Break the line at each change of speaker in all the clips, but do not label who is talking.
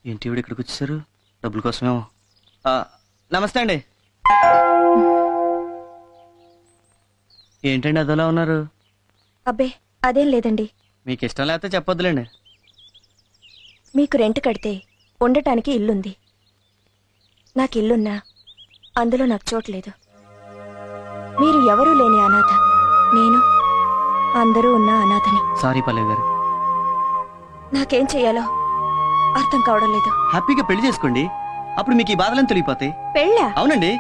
ఏంటి ఇవిడ ఇక్కడికి వచ్చేసారు? డబ్బుల కోసమేమో. నమస్తే అండి. ఏంటండి అదోలా ఉన్నారు?
అబ్బే అదేం లేదండి.
మీకు ఇష్టం లేకపోతే చెప్పొద్దులేండి.
మీకు రెంట్ కడితే ఉండటానికి ఇల్లుంది. నాకు ఇల్లున్నా అందులో నాకు చోటు లేదు. మీరు ఎవరూ లేని అనాథ, నేను అందరూ ఉన్న అనాథని.
సారీ పల్లవి గారు.
నాకేం చెయ్యాలో అర్థం కావడం లేదు.
హ్యాపీగా పెళ్లి చేసుకోండి, అప్పుడు మీకు ఈ బాధలను తొలగిపోతాయి.
పెళ్ళా?
అవునండి,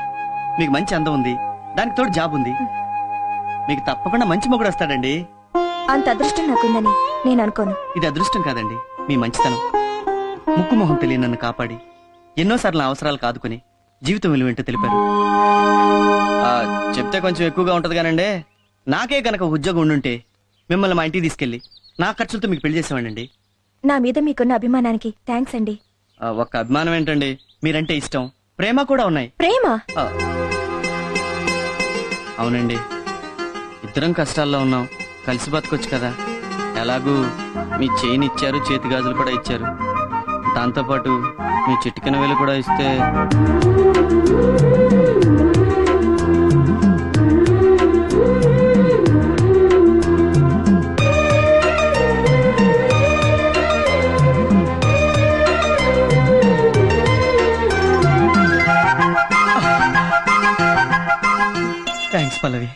మీకు మంచి అందం ఉంది, దానికి తోడు జాబ్ ఉంది, మీకు తప్పకుండా మంచి మొగుడు వస్తాడండి.
అంత అదృష్టం నాకుందని నేను అనుకోను.
ఇది అదృష్టం కాదండి, మీ మంచితనం. ముక్కు మొహం తెలియని నన్ను కాపాడి ఎన్నోసార్లు నా అవసరాలు కాదుకొని జీవితం విలువేంటో తెలిపారు. చెప్తే కొంచెం ఎక్కువగా ఉంటది కానండి, నాకే కనుక ఉద్యోగం ఉండుంటే మిమ్మల్ని మా ఇంటికి తీసుకెళ్లి నా ఖర్చులతో మీకు పెళ్లి చేసేవాడండి.
నా మీద మీకున్న అభిమానానికి థ్యాంక్స్ అండి.
ఒక్క అభిమానం ఏంటండి, మీరంటే ఇష్టం, ప్రేమ కూడా ఉన్నాయి.
ప్రేమ?
అవునండి, ఇద్దరం కష్టాల్లో ఉన్నాం, కలిసి బతకొచ్చు కదా. ఎలాగూ మీ చైన్ ఇచ్చారు, చేతి గాజులు కూడా ఇచ్చారు, దాంతోపాటు మీ చిటికెన వేలు కూడా ఇస్తే. థ్యాంక్స్ పల్లవి.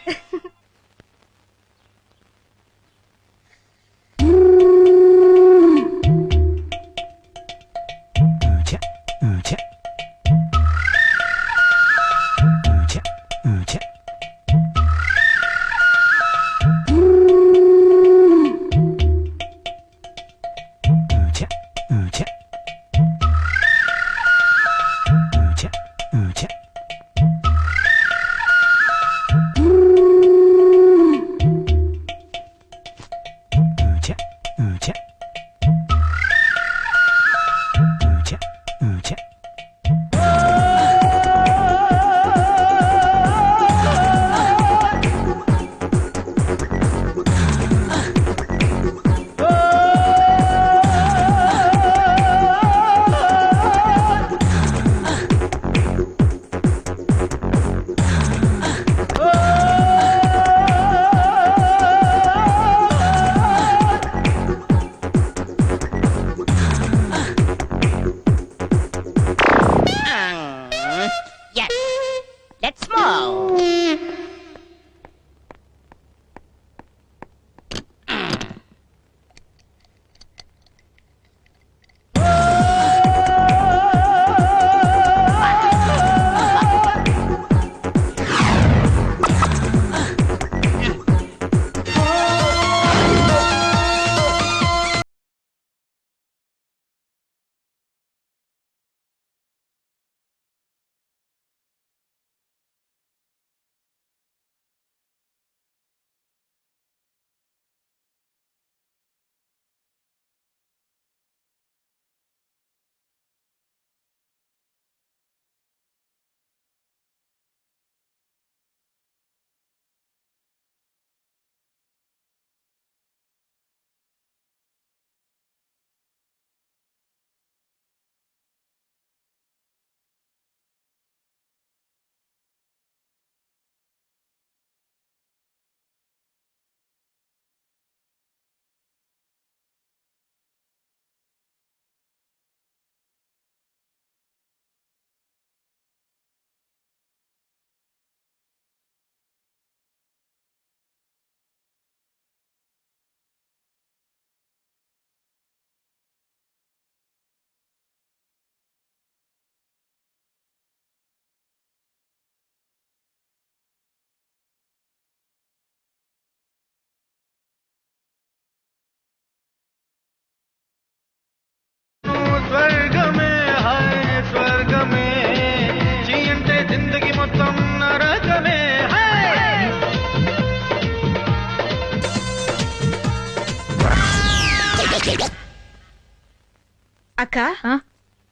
అక్క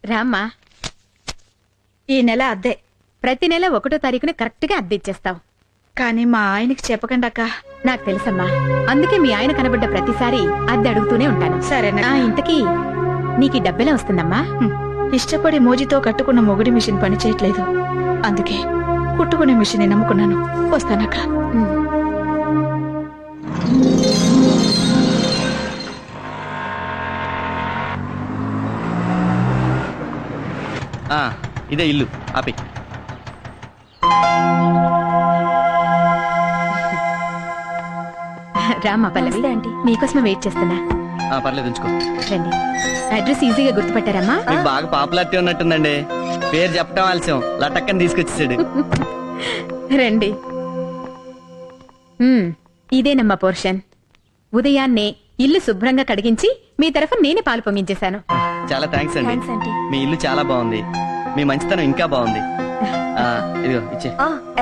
రామ్మా, ఈ నెల అద్దె
ప్రతి నెల 1వ తారీఖున కరెక్ట్ గా అద్దె ఇచ్చేస్తావు.
కానీ మా ఆయనకి చెప్పకండి అక్క.
నాకు తెలుసమ్మా, అందుకే మీ ఆయన కనబడ్డ ప్రతిసారి అద్దె అడుగుతూనే ఉంటాను.
సరేనా?
ఇంతకీ నీకు డబ్బెలా వస్తుందమ్మా?
ఇష్టపడి మోజీతో కట్టుకున్న మొగుడి మిషన్ పని చేయట్లేదు. అందుకే కుట్టుకునే మిషన్ నమ్ముకున్నాను. వస్తానక్క.
ఇదే ఇల్లు. ఆపి.
రామ్మా పల్లవి,
నమస్తే ఆంటీ.
మీకోసమే వెయిట్ చేస్తున్నా.
పర్లేదు ఉంచుకో.
రండి. అడ్రస్ ఈజీగా గుర్తుపట్టారమ్మా?
మీకు బాగా పాపులారిటీ ఉన్నట్టుందండి. పేరు చెప్పడం ఆలస్యం, లటక్కని తీసుకొచ్చేసాడు.
రండి. ఇదేనమ్మా పోర్షన్. ఉదయాన్నే ఇల్లు శుభ్రంగా కడిగించి మీ తరఫున నేనే పాలు పొంగించేశాను.
చాలా థ్యాంక్స్ అండి.
Thanks aunty.
మీ ఇల్లు చాలా బాగుంది. మీ మంచితనం ఇంకా బాగుంది. ఇదిగో ఇచ్చే.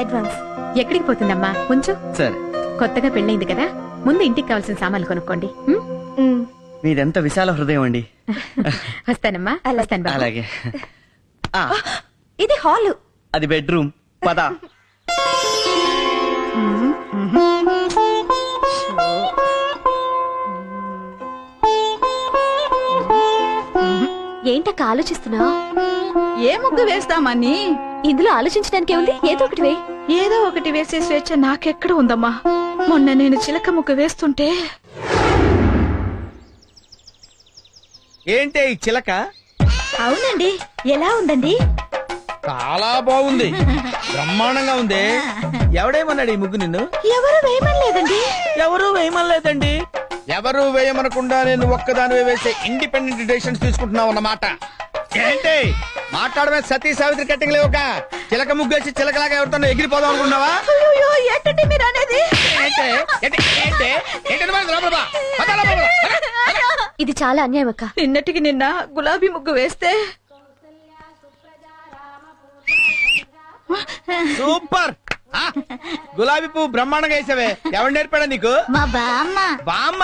అడ్వాన్స్.
ఎక్కడికి పోతుందమ్మా? కొంచెం
సరే.
కొత్తగా పెళ్ళైంది కదా, ముందు ఇంటికి కావాల్సిన సామాన్లు కొనుక్కోండి.
మీదెంత విశాల హృదయం అండి.
వస్తానమ్మా. వస్తాను బాబు.
అలాగే.
ఇది హాలు.
అది బెడ్రూమ్. పద.
ఏంటక్క ఆలోచిస్తున్నావు?
ఏ ముగ్గు వేస్తామని?
ఇందులో ఆలోచించడానికి ఏముంది? ఏదో ఒకటి వే.
ఏదో ఒకటి వేసే స్వేచ్ఛ నాకెక్కడ ఉందమ్మా. మొన్న నేను చిలక ముగ్గు వేస్తుంటే
ఏంటే ఈ చిలక?
అవునండి. ఎలా ఉందండి?
చాలా బాగుంది, బ్రహ్మాండంగా ఉంది. ఎవడేమన్నాడు ఈ ముగ్గు నిన్ను?
ఎవరు వేయమనలేదండి.
ఎవరు వేయమనలేదండి. ఎవరు వేయమనకుండా నేను ఒక్కదానివే వేసే ఇండిపెండెంట్ డెసిషన్స్ తీసుకుంటున్నావు అన్నమాట. ఏంటి మాట్లాడమే? సతీ సావిత్రి కట్టింగ్ లేవుక చిలక ముగ్గేసి చిలకలాగా ఎవరితో ఎగిరిపోదాం అనుకున్నావా?
అయ్యో, ఏంటండి మీరు అనేది?
ఇది చాలా అన్యాయం అక్క.
నిన్నటికి నిన్న గులాబీ ముగ్గు వేస్తే
సూపర్. గులాబీ పువ్వు బ్రహ్మాండంగా వేసావే. ఎవరు నేర్పాడా నీకు?
మా బామ్మ.
బామ్మ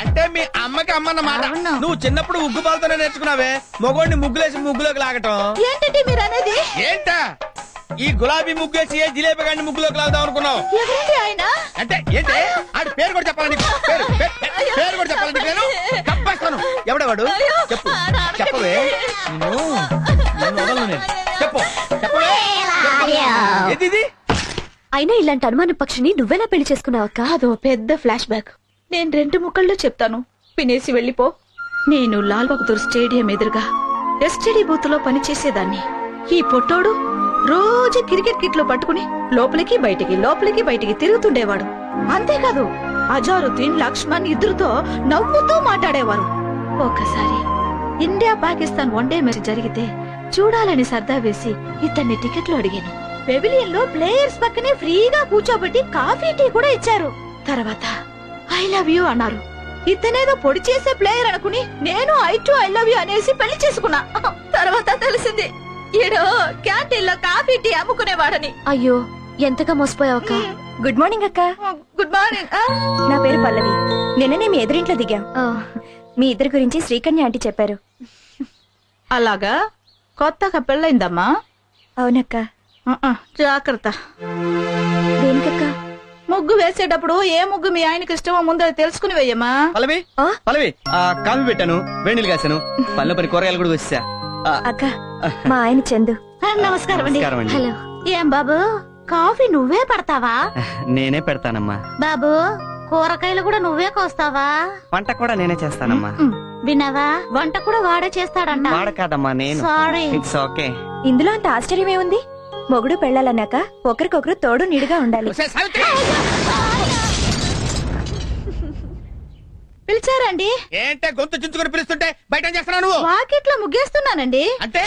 అంటే మీ అమ్మకి అమ్మ అన్నమాట. నువ్వు చిన్నప్పుడు ఉగ్గు పాలతోనే నేర్చుకున్నావే మొగోడిని ముగ్గులేసి ముగ్గులోకి లాగటం.
ఏంటండి మీరు అనేది?
ఏంటా ఈ గులాబీ ముగ్గేసి ఏ జిలేబీ గాడిని ముగ్గులోకి లాగుదాం అనుకున్నావు?
ఎవరండి ఆయన?
అంటే ఏంటి ఆడి పేరు కూడా చెప్పాలని పేరు కూడా చెప్పాలని నేను తప్పేస్తాను. ఎవడేవాడు చెప్పు, చెప్పవే. నిన్ను వదలను నేను. చెప్పు, చెప్పవే. ఏది ఇది?
అయినా ఇలాంటి అనుమాన పక్షిని నువ్వెలా పెళ్లి చేసుకున్నావు అక్క?
అదో పెద్ద ఫ్లాష్ బ్యాక్. నేను 2 ముక్కల్లో చెప్తాను, వినేసి వెళ్ళిపో. నేను లాల్ బహదూర్ స్టేడియం ఎదురుగా ఎస్టీడీ బూత్ లో పనిచేసేదాన్ని. ఈ పొట్టోడు రోజు క్రికెట్ కిట్ లో పట్టుకుని లోపలికి బయటికి తిరుగుతుండేవాడు. అంతేకాదు అజారుద్దీన్, లక్ష్మణ్ ఇద్దరితో నవ్వుతూ మాట్లాడేవారు. ఒకసారి ఇండియా పాకిస్తాన్ వన్డే మ్యాచ్ జరిగితే చూడాలని సర్దా వేసి ఇతన్ని టికెట్లు అడిగాను. పెవిలియన్ లో ప్లేయర్స్ పక్కనే ఫ్రీగా కూర్చోబెట్టి కాఫీ టీ కూడా ఇచ్చారు. తర్వాత ఐ లవ్ యూ అన్నారు. ఇతనేదో పొడి చేసే ప్లేయర్ అనుకుని నేను ఐ లవ్ యూ అనేసి పెళ్లి చేసుకున్నా. తర్వాత తెలిసింది ఈడో క్యాంటీన్ లో కాఫీ టీ అమ్ముకునేవాడని.
అయ్యో, ఎంతగా మోసపోయావు అక్క. గుడ్ మార్నింగ్ అక్క.
Good morning.
నా పేరు పల్లవి. నిన్ననే మీ ఎదురింట్లో దిగాం. మీ ఇద్దరి గురించి శ్రీకన్య ఆంటీ చెప్పారు.
అలాగా? కొత్తగా పెళ్ళైందమ్మా?
అవునక్క.
జాగ్రత్త.
దేనికక్క?
ముగ్గు వేసేటప్పుడు ఏ ముగ్గు మీ ఆయనకి ఇష్టమో ముందు తెలుసుకుని వేయమ్మా.
పల్లవి, పల్లవి, కాఫీ పెట్టాను, వేణీలు కాశాను, పళ్ళ పని కూరగాయలు కూడా వచ్చా.
అక్క, మా ఆయన చందు.
నమస్కారం అండి.
నమస్కారం అండి.
హలో.
ఏం బాబు, కాఫీ నువ్వే పడతావా?
నేనే పెడతానమ్మా.
బాబు, కూరగాయలు కూడా నువ్వే కోస్తావా?
వంట కూడా నేనే చేస్తానమ్మా.
విన్నావా, వంట కూడా వాడే చేస్తాడంట.
వాడ కాదమ్మా, నేను.
సారీ.
It's okay.
ఇందులో అంత ఆశ్చర్యమేముంది? మొగుడు పెళ్ళాలన్నాక ఒకరికొకరు తోడు నీడుగా ఉండాలి.
పిలిచారండి?
ఏంటే గొంతు చించుకొని పిలుస్తుంటే బయట ఏం చేస్తున్నావు నువ్వు?
వాకిట్లో ముగ్గేస్తున్నానండి.
అంటే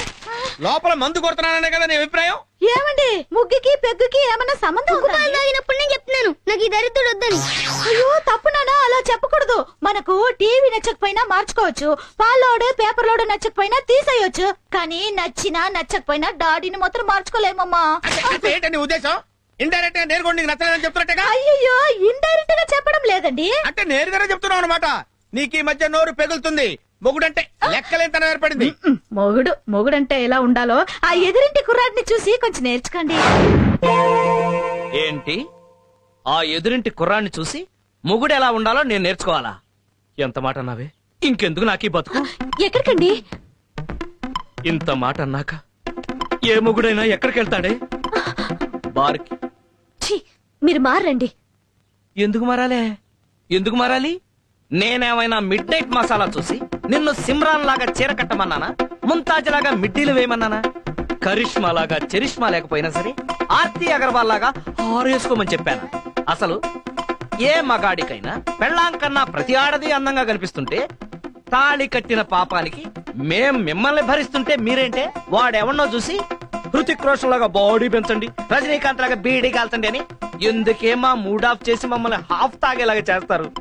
లోపల మందు కొడుతున్నాననే కదా నీ అభిప్రాయం?
ఏమండి, ముగ్గుకి పెగ్గుకి ఏమన్నా సంబంధం ఉందా?
తాగినప్పుడు నేను చెప్తున్నాను నాకు ఈ దరిద్రుడు వద్దని.
అయ్యో, తప్పునానా, అలా చెప్పకూడదు. మనకు టీవీ నచ్చకపోయినా మార్చుకోవచ్చు, పాలోడు పేపర్ లోడు నచ్చకపోయినా తీసేయొచ్చు. కానీ నచ్చినా నచ్చకపోయినా డాడీని మాత్రం మార్చుకోలేమమ్మా.
అంటే ఏంటని ఉద్దేశం? ఇండైరెక్ట్ గా నేరుగా నీకు నచ్చలేదని చెప్తున్నట్టుగా?
అయ్యో, ఇండైరెక్ట్ గా చెప్పడం లేదండి.
అంటే నేరుగానే చెప్తున్నావు అనమాట. నీకు ఈ మధ్య నోరు పెగులుతుంది. మొగుడంటే లెక్కలేంతనం ఏర్పడింది.
మొగుడంటే ఎలా ఉండాలో ఆ ఎదురింటి కుర్రాడిని చూసి కొంచెం నేర్చుకోండి.
ఏంటి, ఆ ఎదురింటి కుర్రాన్ని చూసి మొగుడు ఎలా ఉండాలో నేను నేర్చుకోవాలా? ఎంత మాట నావే. ఇంకెందుకు నాకీ బతుకు?
ఎక్కడికండి?
ఇంత మాట అన్నాక ఏ మొగుడైనా ఎక్కడికి వెళ్తాడే? బార్కి.
ఛీ, మీరు మారండి.
ఎందుకు మారాలే? ఎందుకు మారాలి? నేనేమైనా మిడ్ నైట్ మసాలా చూసి నిన్ను సిమ్రాన్ లాగా చీర కట్టమన్నానా? ముంతాజ్ లాగా మిడ్డీలు వేయమన్నానా? కరిష్మా లాగా చరిష్మా లేకపోయినా సరే ఆర్తి అగర్వాల్ లాగా ఆరేసుకోమని చెప్పాను. అసలు ఏ మగాడికైనా పెళ్ళాం కన్నా ప్రతి ఆడది అందంగా కనిపిస్తుంటే తాళి కట్టిన పాపానికి మేం మిమ్మల్ని భరిస్తుంటే మీరేంటే వాడెవన్నో చూసి హృతిక్ రోషన్ లాగా బాడీ పెంచండి, రజనీకాంత్ లాగా బీడీ కాల్చండి అని ఎందుకే మా మూడ్ ఆఫ్ చేసి మమ్మల్ని హాఫ్ తాగేలాగా చేస్తారు?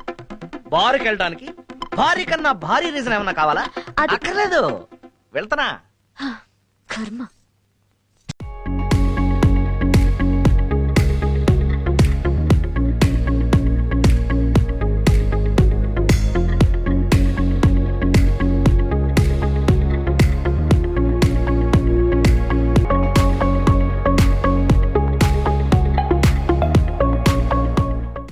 బారుకి వెళ్ళడానికి భారీ కన్నా భారీ రీజన్ ఏమన్నా కావాలా?
అది-
అక్కర్లేదు, వెళ్తానా?
కర్మ.